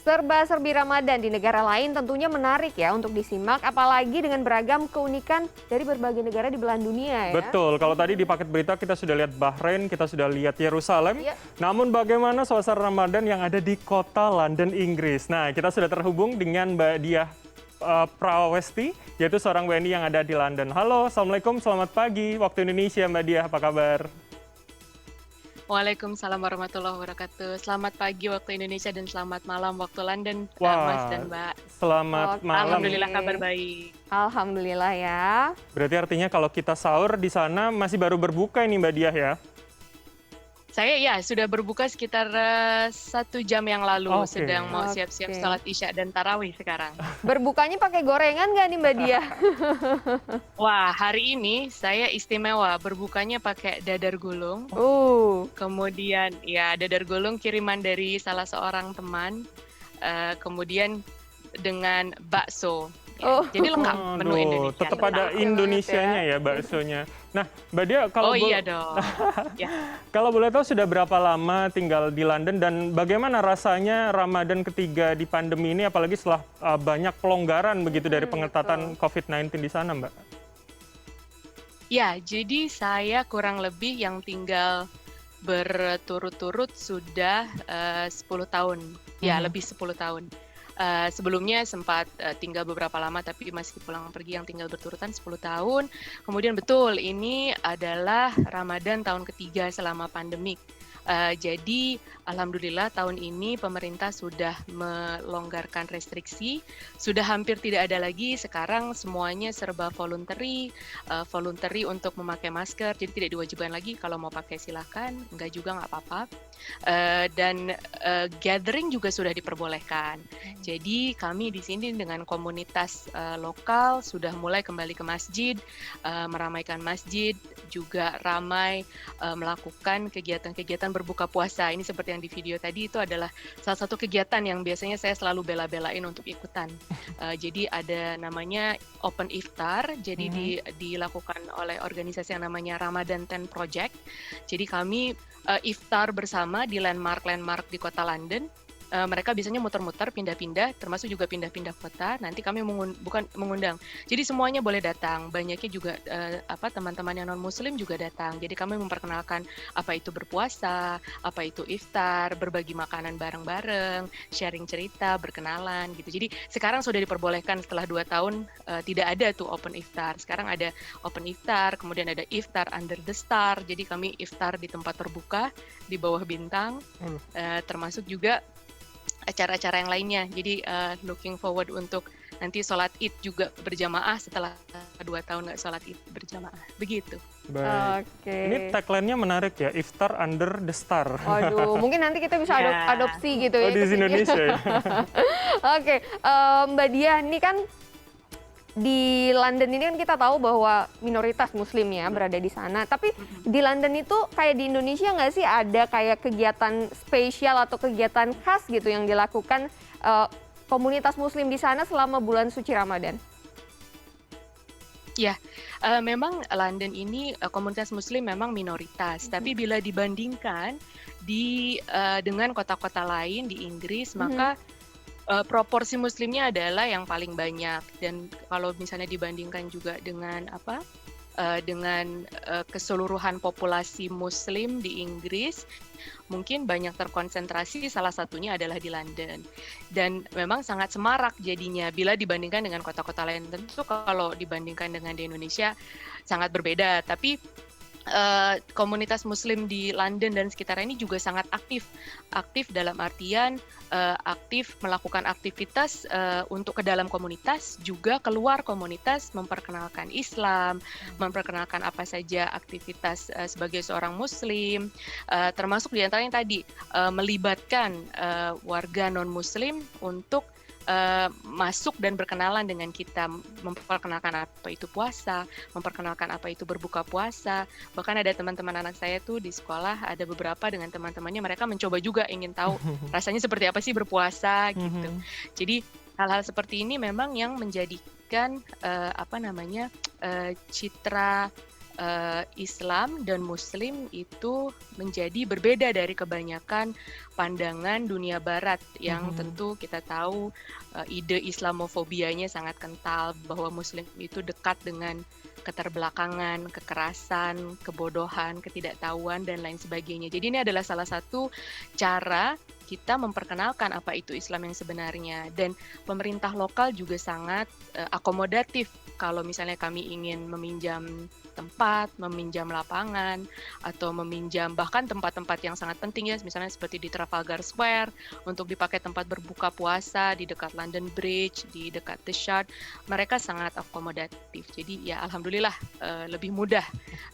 Serba-serbi Ramadan di negara lain tentunya menarik ya untuk disimak, apalagi dengan beragam keunikan dari berbagai negara di belahan dunia ya. Betul, kalau tadi di paket berita kita sudah lihat Bahrain, kita sudah lihat Yerusalem. Iya. Namun bagaimana suasana Ramadan yang ada di kota London, Inggris? Nah, kita sudah terhubung dengan Mbak Diah Prawesti, yaitu seorang WNI yang ada di London. Halo, Assalamualaikum, selamat pagi waktu Indonesia Mbak Diah, apa kabar? Waalaikumsalam warahmatullahi wabarakatuh. Selamat pagi waktu Indonesia dan selamat malam waktu London, Mas dan Mbak. Selamat malam. Alhamdulillah kabar baik. Alhamdulillah ya. Berarti artinya kalau kita sahur di sana masih baru berbuka ini Mbak Diah ya? Saya ya sudah berbuka sekitar 1 jam yang lalu, Oke. sedang mau siap-siap Oke. sholat Isya dan tarawih sekarang. Berbukanya pakai gorengan nggak nih Mbak Diah? Wah, hari ini saya istimewa, berbukanya pakai dadar gulung. Kemudian ya dadar gulung kiriman dari salah seorang teman, kemudian dengan bakso. Ya, jadi lengkap menu Indonesia. Tetap ada Lengkap Indonesianya banget ya baksonya. Nah, Mbak Diah kalau Oh iya dong. Ya. kalau boleh tahu sudah berapa lama tinggal di London dan bagaimana rasanya Ramadan ketiga di pandemi ini apalagi setelah banyak pelonggaran begitu dari pengetatan COVID-19 di sana, Mbak? Ya, jadi saya kurang lebih yang tinggal berturut-turut sudah 10 tahun. Ya, lebih 10 tahun. Sebelumnya sempat tinggal beberapa lama tapi masih pulang pergi yang tinggal berturutan 10 tahun. Kemudian betul, ini adalah Ramadan tahun ketiga selama pandemik. Jadi alhamdulillah tahun ini pemerintah sudah melonggarkan restriksi, sudah hampir tidak ada lagi, sekarang semuanya serba voluntary, voluntary untuk memakai masker, jadi tidak diwajibkan lagi, kalau mau pakai silakan, enggak juga nggak apa-apa. Dan gathering juga sudah diperbolehkan. Jadi kami di sini dengan komunitas lokal sudah mulai kembali ke masjid, meramaikan masjid, juga ramai melakukan kegiatan-kegiatan berbuka puasa. Ini seperti yang di video tadi, itu adalah salah satu kegiatan yang biasanya saya selalu bela-belain untuk ikutan. Jadi ada namanya Open Iftar, jadi dilakukan oleh organisasi yang namanya Ramadan 10 Project. Jadi kami iftar bersama di landmark-landmark di kota London. Mereka biasanya muter-muter, pindah-pindah, termasuk juga pindah-pindah kota. Nanti kami bukan mengundang. Jadi semuanya boleh datang. Banyaknya juga teman-teman yang non-Muslim juga datang. Jadi kami memperkenalkan apa itu berpuasa, apa itu iftar, berbagi makanan bareng-bareng, sharing cerita, berkenalan gitu. Jadi sekarang sudah diperbolehkan setelah 2 tahun tidak ada tuh open iftar. Sekarang ada open iftar, kemudian ada iftar under the star. Jadi kami iftar di tempat terbuka, di bawah bintang, termasuk juga acara-acara yang lainnya. Jadi looking forward untuk nanti sholat Id juga berjamaah setelah 2 tahun nggak sholat Id berjamaah. Begitu. Baik. Oke. Ini tagline-nya menarik ya, Iftar Under the Star. Waduh, mungkin nanti kita bisa Ya. adopsi gitu Oh, ya. di ke sini. Indonesia ya. Oke, Mbak Diah, ini kan di London ini kan kita tahu bahwa minoritas Muslim ya berada di sana. Tapi di London itu kayak di Indonesia nggak sih ada kayak kegiatan spesial atau kegiatan khas gitu yang dilakukan komunitas Muslim di sana selama bulan suci Ramadan? Ya, memang London ini komunitas Muslim memang minoritas. Tapi bila dibandingkan dengan kota-kota lain di Inggris, maka proporsi Muslimnya adalah yang paling banyak. Dan kalau misalnya dibandingkan juga dengan keseluruhan populasi Muslim di Inggris, mungkin banyak terkonsentrasi, salah satunya adalah di London. Dan memang sangat semarak jadinya bila dibandingkan dengan kota-kota lain. Tentu kalau dibandingkan dengan di Indonesia sangat berbeda, tapi komunitas Muslim di London dan sekitarnya ini juga sangat aktif dalam artian aktif melakukan aktivitas untuk ke dalam komunitas, juga keluar komunitas, memperkenalkan Islam, memperkenalkan apa saja aktivitas sebagai seorang Muslim, termasuk diantaranya tadi melibatkan warga non-Muslim untuk masuk dan berkenalan dengan kita, memperkenalkan apa itu puasa, memperkenalkan apa itu berbuka puasa. Bahkan ada teman-teman anak saya tuh di sekolah, ada beberapa dengan teman-temannya, mereka mencoba juga ingin tahu rasanya seperti apa sih berpuasa gitu. Jadi hal-hal seperti ini memang yang menjadikan citra Islam dan Muslim itu menjadi berbeda dari kebanyakan pandangan dunia Barat yang tentu kita tahu ide Islamofobianya sangat kental, bahwa Muslim itu dekat dengan keterbelakangan, kekerasan, kebodohan, ketidaktahuan, dan lain sebagainya. Jadi ini adalah salah satu cara kita memperkenalkan apa itu Islam yang sebenarnya. Dan pemerintah lokal juga sangat akomodatif kalau misalnya kami ingin meminjam tempat, meminjam lapangan, atau meminjam bahkan tempat-tempat yang sangat penting ya, misalnya seperti di Trafalgar Square, untuk dipakai tempat berbuka puasa di dekat London Bridge, di dekat The Shard, mereka sangat akomodatif. Jadi ya alhamdulillah lebih mudah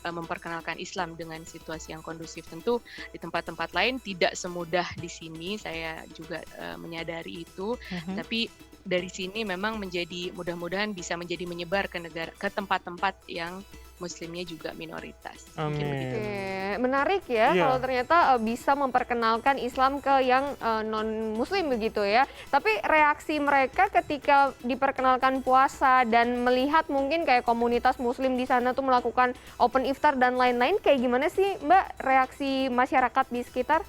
memperkenalkan Islam dengan situasi yang kondusif. Tentu di tempat-tempat lain tidak semudah di sini, saya juga menyadari itu, tapi dari sini memang mudah-mudahan bisa menjadi menyebar ke tempat-tempat yang Muslimnya juga minoritas. Mungkin begitu. Oke, menarik ya Iya. kalau ternyata bisa memperkenalkan Islam ke yang non-Muslim begitu ya. Tapi reaksi mereka ketika diperkenalkan puasa dan melihat mungkin kayak komunitas Muslim di sana tuh melakukan open iftar dan lain-lain, kayak gimana sih Mbak reaksi masyarakat di sekitar?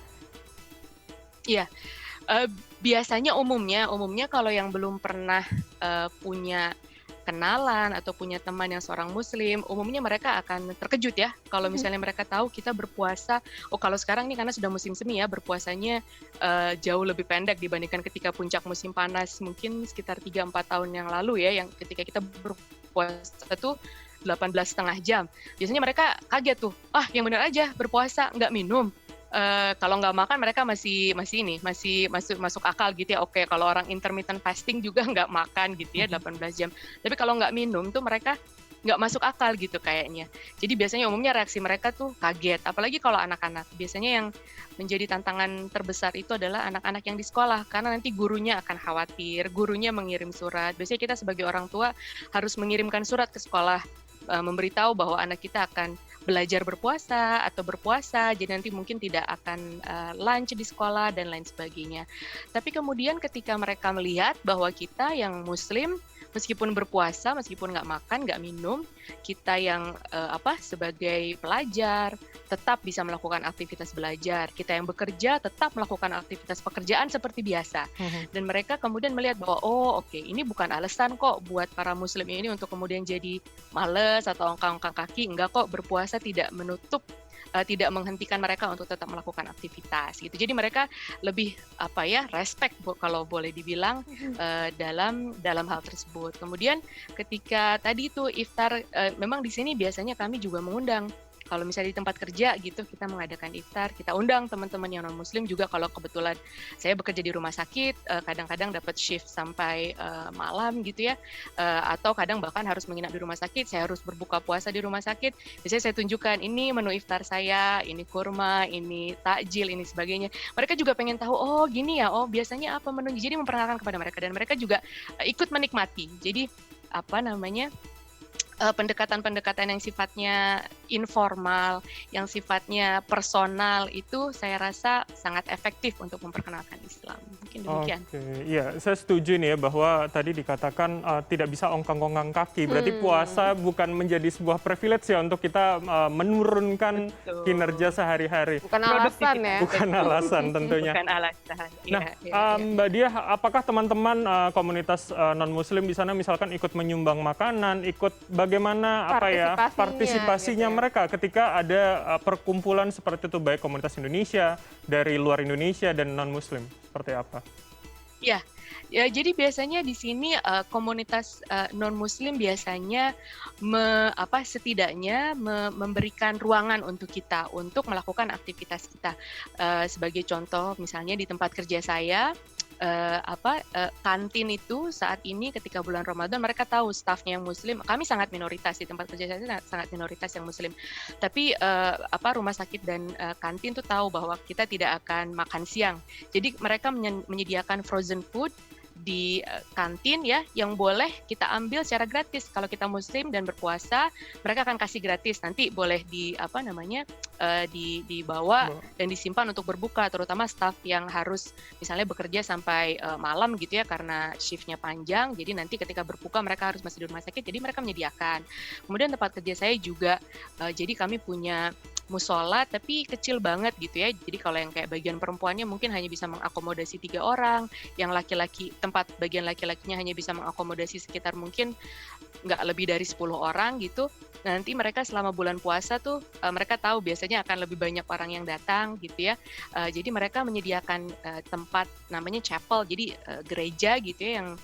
Iya, biasanya umumnya kalau yang belum pernah punya kenalan atau punya teman yang seorang Muslim, umumnya mereka akan terkejut ya kalau misalnya mereka tahu kita berpuasa. Oh, kalau sekarang nih karena sudah musim semi ya, berpuasanya jauh lebih pendek dibandingkan ketika puncak musim panas mungkin sekitar 3-4 tahun yang lalu ya, yang ketika kita berpuasa tuh 18,5 jam. Biasanya mereka kaget tuh, yang benar aja berpuasa nggak minum. Kalau nggak makan mereka masih masuk akal gitu ya. Oke, kalau orang intermittent fasting juga nggak makan gitu ya 18 jam. Tapi kalau nggak minum tuh mereka nggak masuk akal gitu kayaknya. Jadi biasanya umumnya reaksi mereka tuh kaget. Apalagi kalau anak-anak. Biasanya yang menjadi tantangan terbesar itu adalah anak-anak yang di sekolah. Karena nanti gurunya akan khawatir, gurunya mengirim surat. Biasanya kita sebagai orang tua harus mengirimkan surat ke sekolah, memberitahu bahwa anak kita akan belajar berpuasa atau berpuasa, jadi nanti mungkin tidak akan lunch di sekolah dan lain sebagainya. Tapi kemudian ketika mereka melihat bahwa kita yang Muslim, meskipun berpuasa, meskipun nggak makan, nggak minum, kita yang sebagai pelajar tetap bisa melakukan aktivitas belajar, kita yang bekerja tetap melakukan aktivitas pekerjaan seperti biasa. Dan mereka kemudian melihat bahwa oke, ini bukan alasan kok buat para Muslim ini untuk kemudian jadi males atau ongkang-ongkang kaki. Enggak kok, berpuasa tidak tidak menghentikan mereka untuk tetap melakukan aktivitas gitu. Jadi mereka lebih respect kalau boleh dibilang dalam hal tersebut. Kemudian ketika tadi itu iftar, memang di sini biasanya kami juga mengundang. Kalau misalnya di tempat kerja gitu, kita mengadakan iftar, kita undang teman-teman yang non-Muslim juga. Kalau kebetulan saya bekerja di rumah sakit, kadang-kadang dapat shift sampai malam gitu ya, atau kadang bahkan harus menginap di rumah sakit, saya harus berbuka puasa di rumah sakit. Biasanya saya tunjukkan, ini menu iftar saya, ini kurma, ini takjil, ini sebagainya. Mereka juga pengen tahu, oh gini ya, oh biasanya apa menunya. Jadi memperkenalkan kepada mereka, dan mereka juga ikut menikmati. Jadi pendekatan-pendekatan yang sifatnya informal, yang sifatnya personal itu saya rasa sangat efektif untuk memperkenalkan Islam. Mungkin demikian. Oke, iya, saya setuju nih ya bahwa tadi dikatakan tidak bisa ongkang-ongkang kaki. Berarti puasa bukan menjadi sebuah privilege ya untuk kita menurunkan kinerja sehari-hari. Bukan alasan ya. Bukan alasan tentunya. Bukan alasan. Nah, Mbak Diah, apakah teman-teman komunitas non-Muslim di sana misalkan ikut menyumbang makanan, ikut bagaimana partisipasinya mereka ketika ada perkumpulan seperti itu, baik komunitas Indonesia, dari luar Indonesia dan non-Muslim, seperti apa? Ya, jadi biasanya di sini komunitas non-Muslim biasanya setidaknya memberikan ruangan untuk kita untuk melakukan aktivitas kita. Sebagai contoh, misalnya di tempat kerja saya, kantin itu saat ini ketika bulan Ramadan mereka tahu stafnya yang Muslim. Kami sangat minoritas di tempat kerja saya, sangat minoritas yang Muslim. Tapi rumah sakit dan kantin tuh tahu bahwa kita tidak akan makan siang. Jadi mereka menyediakan frozen food di kantin ya, yang boleh kita ambil secara gratis. Kalau kita muslim dan berpuasa, mereka akan kasih gratis. Nanti boleh dibawa dan disimpan untuk berbuka, terutama staf yang harus misalnya bekerja sampai malam gitu ya, karena shiftnya panjang. Jadi nanti ketika berbuka mereka harus masih di rumah sakit, jadi mereka menyediakan. Kemudian tempat kerja saya juga, jadi kami punya musola tapi kecil banget gitu ya. Jadi kalau yang kayak bagian perempuannya mungkin hanya bisa mengakomodasi 3 orang, yang laki-laki tempat bagian laki-lakinya hanya bisa mengakomodasi sekitar mungkin nggak lebih dari 10 orang gitu. Nanti mereka selama bulan puasa tuh mereka tahu biasanya akan lebih banyak orang yang datang gitu ya. Jadi mereka menyediakan tempat namanya chapel, jadi gereja gitu ya, yang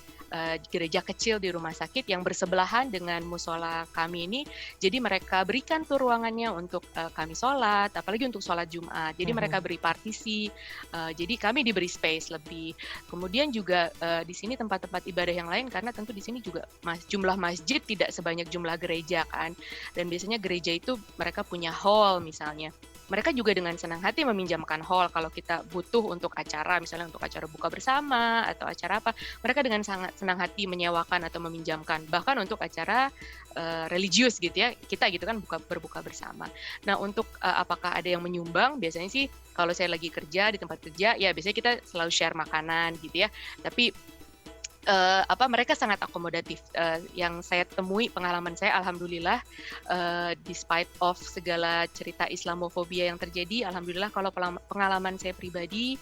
gereja kecil di rumah sakit yang bersebelahan dengan musola kami ini. Jadi mereka berikan tuh ruangannya untuk kami sholat, apalagi untuk sholat Jumat. Jadi mereka beri partisi, jadi kami diberi space lebih. Kemudian juga di sini tempat-tempat ibadah yang lain, karena tentu di sini juga jumlah masjid tidak sebanyak jumlah gereja kan. Dan biasanya gereja itu mereka punya hall misalnya. Mereka juga dengan senang hati meminjamkan hall kalau kita butuh untuk acara, misalnya untuk acara buka bersama atau acara apa, mereka dengan sangat senang hati menyewakan atau meminjamkan, bahkan untuk acara religius gitu ya, kita gitu kan berbuka bersama. Nah untuk apakah ada yang menyumbang, biasanya sih kalau saya lagi kerja di tempat kerja, ya biasanya kita selalu share makanan gitu ya, tapi mereka sangat akomodatif. Yang saya temui pengalaman saya, alhamdulillah, despite of segala cerita Islamofobia yang terjadi, alhamdulillah kalau pengalaman saya pribadi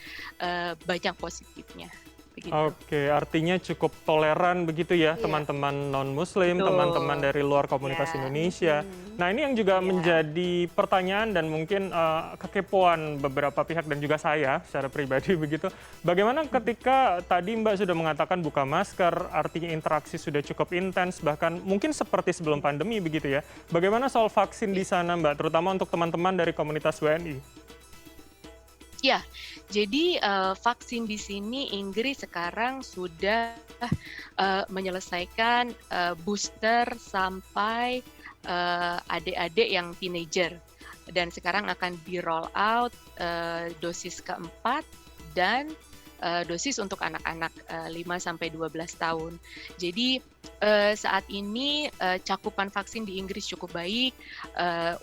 banyak positifnya. Begitu. Oke, artinya cukup toleran begitu ya teman-teman non-muslim, teman-teman dari luar komunitas Indonesia. Nah ini yang juga menjadi pertanyaan dan mungkin kekepoan beberapa pihak dan juga saya secara pribadi begitu. Bagaimana ketika tadi Mbak sudah mengatakan buka masker, artinya interaksi sudah cukup intens, bahkan mungkin seperti sebelum pandemi begitu ya. Bagaimana soal vaksin di sana Mbak, terutama untuk teman-teman dari komunitas WNI? Ya, jadi vaksin di sini Inggris sekarang sudah menyelesaikan booster sampai adik-adik yang teenager, dan sekarang akan di roll out dosis keempat dan dosis untuk anak-anak 5-12 tahun. Jadi saat ini cakupan vaksin di Inggris cukup baik.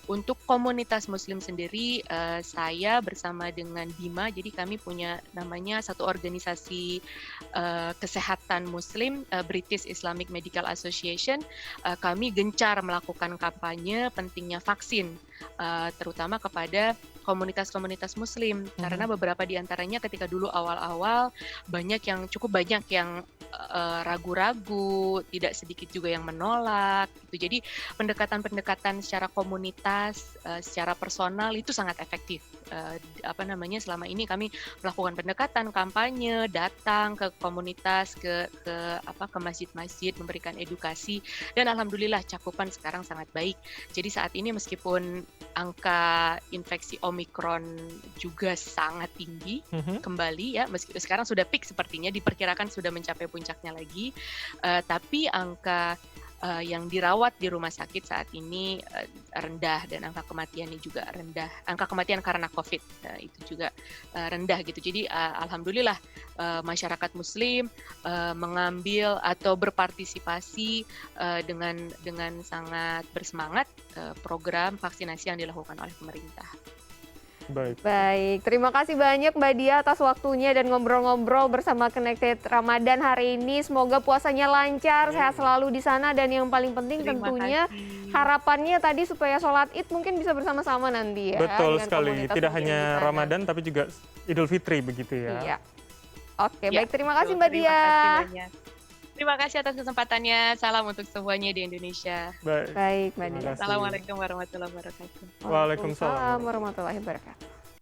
Untuk komunitas Muslim sendiri, saya bersama dengan BIMA, jadi kami punya namanya satu organisasi kesehatan Muslim, British Islamic Medical Association. Kami gencar melakukan kampanye pentingnya vaksin, terutama kepada komunitas-komunitas Muslim, karena beberapa di antaranya ketika dulu awal-awal cukup banyak yang ragu-ragu, tidak sedikit juga yang menolak gitu. Jadi pendekatan-pendekatan secara komunitas, secara personal itu sangat efektif. Selama ini kami melakukan pendekatan kampanye, datang ke komunitas, ke masjid-masjid, memberikan edukasi, dan alhamdulillah cakupan sekarang sangat baik. Jadi saat ini meskipun angka infeksi Omikron juga sangat tinggi kembali ya, meski sekarang sudah peak sepertinya, diperkirakan sudah mencapai puncaknya lagi, tapi angka yang dirawat di rumah sakit saat ini rendah, dan angka kematiannya juga rendah. Angka kematian karena COVID itu juga rendah gitu. Jadi alhamdulillah masyarakat Muslim mengambil atau berpartisipasi dengan sangat bersemangat program vaksinasi yang dilakukan oleh pemerintah. Baik, terima kasih banyak Mbak Dia atas waktunya dan ngobrol-ngobrol bersama Connected Ramadan hari ini. Semoga puasanya lancar, sehat selalu di sana, dan yang paling penting tentunya harapannya tadi supaya sholat Id mungkin bisa bersama-sama nanti ya. Betul sekali, tidak hanya Ramadan tapi juga Idul Fitri begitu ya. Iya. Oke, baik, terima kasih Mbak Dia. Terima kasih atas kesempatannya. Salam untuk semuanya di Indonesia. Baik, Mbak Dia. Assalamualaikum warahmatullahi wabarakatuh. Waalaikumsalam warahmatullahi wabarakatuh.